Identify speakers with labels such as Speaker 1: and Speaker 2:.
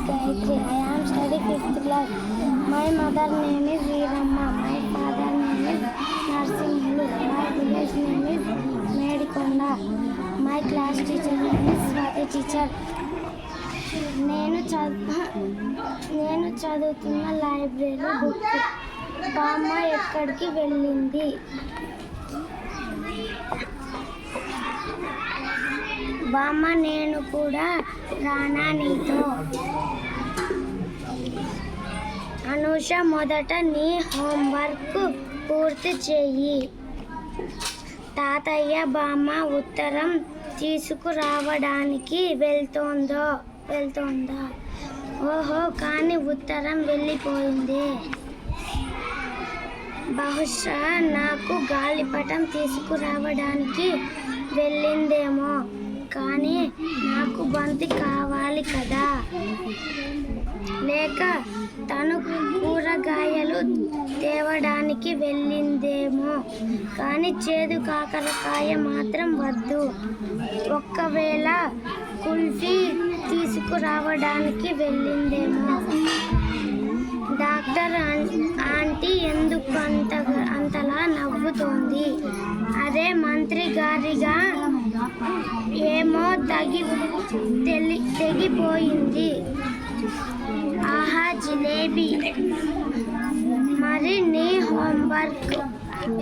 Speaker 1: Gayatri. I am studying 5th class. My mother name is Veeramma. My father name is Narsimhulu. My village name is Medikonda. My class teacher name is Swati teacher. నేను చదువుతున్న library book. బామ్మ ఎక్కడికి వెళ్ళింది? బామ్మ నేను కూడా రానా నీతో? అనూష మొదట నీ హోంవర్క్ పూర్తి చెయ్యి. తాతయ్య బామ్మ ఉత్తరం తీసుకురావడానికి వెళ్తోందా? ఓహో, కానీ ఉత్తరం వెళ్ళిపోయింది. బహుశా నాకు గాలిపటం తీసుకురావడానికి వెళ్ళిందేమో, కానీ నాకు బంతి కావాలి కదా. లేక తను కూరగాయలు తేవడానికి వెళ్ళిందేమో, కానీ చేదు కాకరకాయ మాత్రం వద్దు. ఒక్కవేళ కుల్ఫీ తీసుకురావడానికి వెళ్ళిందేమో. డాక్టర్ ఆంటీ ఎందుకు అంతలా నవ్వుతోంది? అదే మంత్రి గారిగా ఏమో తెగిపోయింది. ఆహా జిలేబీ. మరి నీ హోంవర్క్